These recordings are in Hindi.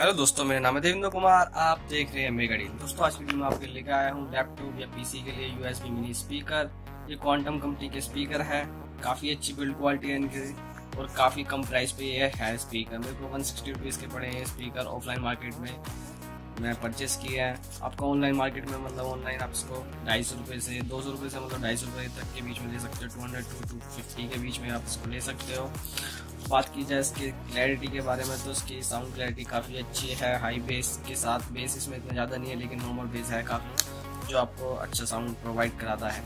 हेलो दोस्तों, मेरा नाम है देवेंद्र कुमार। आप देख रहे हैं मेगा डील। दोस्तों, आज की वीडियो में आपके लेकर आया हूँ लैपटॉप या पीसी के लिए यूएसबी मिनी स्पीकर। ये क्वांटम कंपनी के स्पीकर है। काफ़ी अच्छी बिल्ड क्वालिटी है इनकी और काफ़ी कम प्राइस पे ये है स्पीकर। मेरे को 160 रुपीज़ के पड़े हैं स्पीकर। ऑफलाइन मार्केट में मैं परचेस किया है। आपका ऑनलाइन मार्केट में मतलब ऑनलाइन आप इसको 250 रुपये से 200 रुपये से मतलब 250 रुपये तक के बीच में ले सकते हो। 200 to 250 के बीच में आप इसको ले सकते हो। बात की जाए इसकी क्लैरिटी के बारे में तो इसकी साउंड क्लैरिटी काफ़ी अच्छी है। हाई बेस के साथ, बेस इसमें इतना ज़्यादा नहीं है लेकिन नॉर्मल बेस है काफ़ी, जो आपको अच्छा साउंड प्रोवाइड कराता है।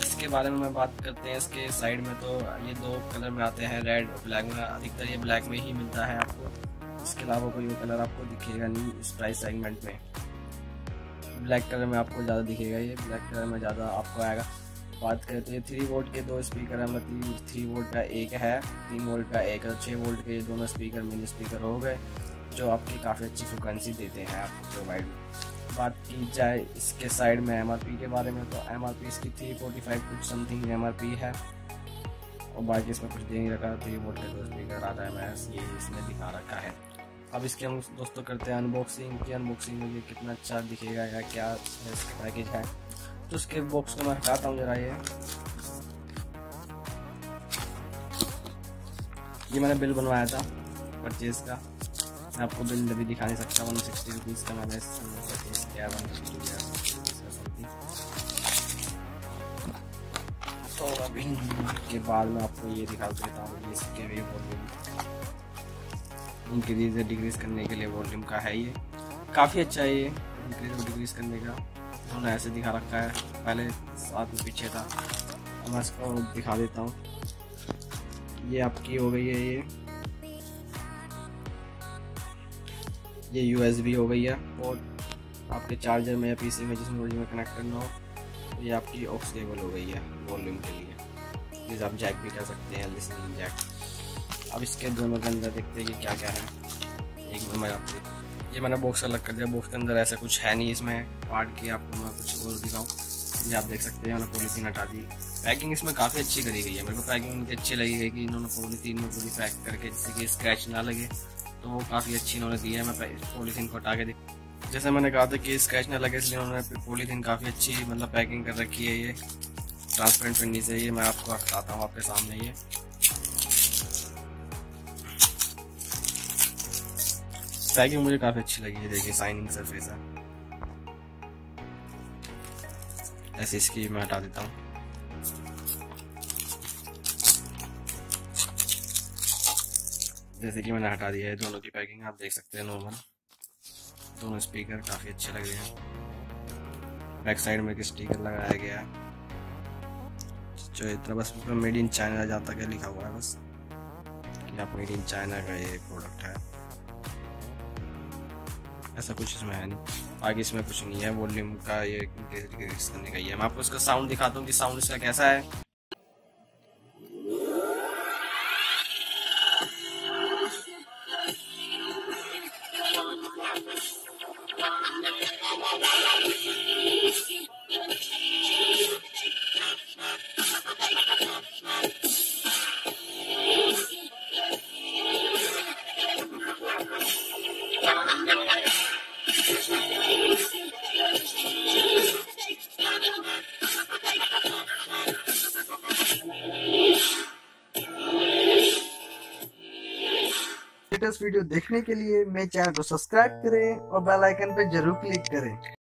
इसके बारे में बात करते हैं। इसके साइड में तो ये दो कलर में आते हैं, रेड और ब्लैक में। अधिकतर ये ब्लैक में ही मिलता है आपको। इसके अलावा कोई कलर आपको दिखेगा नहीं इस प्राइस सेगमेंट में। ब्लैक कलर में आपको ज़्यादा दिखेगा, ये ब्लैक कलर में ज़्यादा आपको आएगा। बात करते हैं 3 वोल्ट के दो स्पीकर है, मतलब 3 वोल्ट का एक है, 3 वोल्ट का एक और 6 वोल्ट के ये दोनों स्पीकर मिनी स्पीकर हो गए, जो आपकी काफ़ी अच्छी फ्रिक्वेंसी देते हैं आपको प्रोवाइड। बात की जाए इसके साइड में एमआरपी के बारे में तो एमआरपी इसकी 345 कुछ समथिंग एमआरपी है। और बाकी इसमें कुछ दे नहीं रखा। 3 वोल्ट के दो स्पीकर आता है, मैं ये इसमें दिखा रखा है। अब इसके हम दोस्तों करते हैं अनबॉक्सिंग की। अनबॉक्सिंग में ये कितना अच्छा दिखेगा या क्या इसका पैकेज है, तो उसके बॉक्स को मैं हटाता हूँ जरा। ये मैंने बिल बनवाया था परचेज का। मैं आपको बिल अभी दिखा नहीं सकता। 160 रुपीज़ का मैंने परचेज किया, 150 रुपीज़ का समथिंग। तो अभी के बाद मैं आपको ये दिखा देता हूँ। इसके भी वॉल्यूम इंक्रीज डिक्रीज करने के लिए वॉल्यूम का है। ये काफ़ी अच्छा है। ये इंक्रीज और डिक्रीज करने का उन्होंने ऐसे दिखा रखा है। पहले साथ में पीछे था, मैं इसको दिखा देता हूँ। ये आपकी हो गई है, ये यूएसबी हो गई है। और आपके चार्जर में या पीसी में जिसमें ओरिजिनल कनेक्ट करना हो, ये आपकी ऑक्स केबल हो गई है वॉल्यूम के लिए। जिस आप जैक भी कर सकते हैं, लिसनिंग जैक। अब इसके दोनों के अंदर देखते हैं कि क्या क्या है। एक मिनट में आपको ये मैंने बॉक्स अलग कर दिया। बॉक्स के अंदर ऐसा कुछ है नहीं इसमें पार्ट की। आपको मैं कुछ और दिखाऊँ, ये आप देख सकते हैं। मैंने पॉलीथीन हटा दी। पैकिंग इसमें काफ़ी अच्छी करी गई है। मेरे को पैकिंग मुझे अच्छी लगी है कि इन्होंने पॉलीथीन में पूरी पैक करके जिससे कि स्क्रैच ना लगे, तो वो काफ़ी अच्छी इन्होंने दी है। मैं पॉलीथीन को हटा के देख, जैसे मैंने कहा था कि स्क्रैच ना लगे, इसलिए उन्होंने पॉलीथीन काफ़ी अच्छी मतलब पैकिंग कर रखी है। ये ट्रांसपेरेंट पन्नी से, ये मैं आपको हटाता हूँ आपके सामने। ये पैकिंग मुझे काफ़ी अच्छी लगी है। देखिए शाइनिंग सरफेस है। ऐसे इसकी मैं हटा देता हूँ। जैसे कि मैंने हटा दिया है दोनों की पैकिंग, आप देख सकते हैं। नॉर्मल दोनों स्पीकर काफ़ी अच्छे लग रहे हैं। बैक साइड में एक स्टिकर लगाया गया है, जो इतना बस मेड इन चाइना जाता क्या लिखा हुआ है, बस कि आप मेड इन चाइना का ये प्रोडक्ट है। ऐसा कुछ इसमें है नहीं। आगे इसमें कुछ नहीं है। वॉल्यूम का ये इंक्रीज करने का ही है। मैं आपको इसका साउंड दिखाता हूँ कि साउंड इसका कैसा है। लेटेस्ट वीडियो देखने के लिए मेरे चैनल को सब्सक्राइब करें और बेल आइकन पर जरूर क्लिक करें।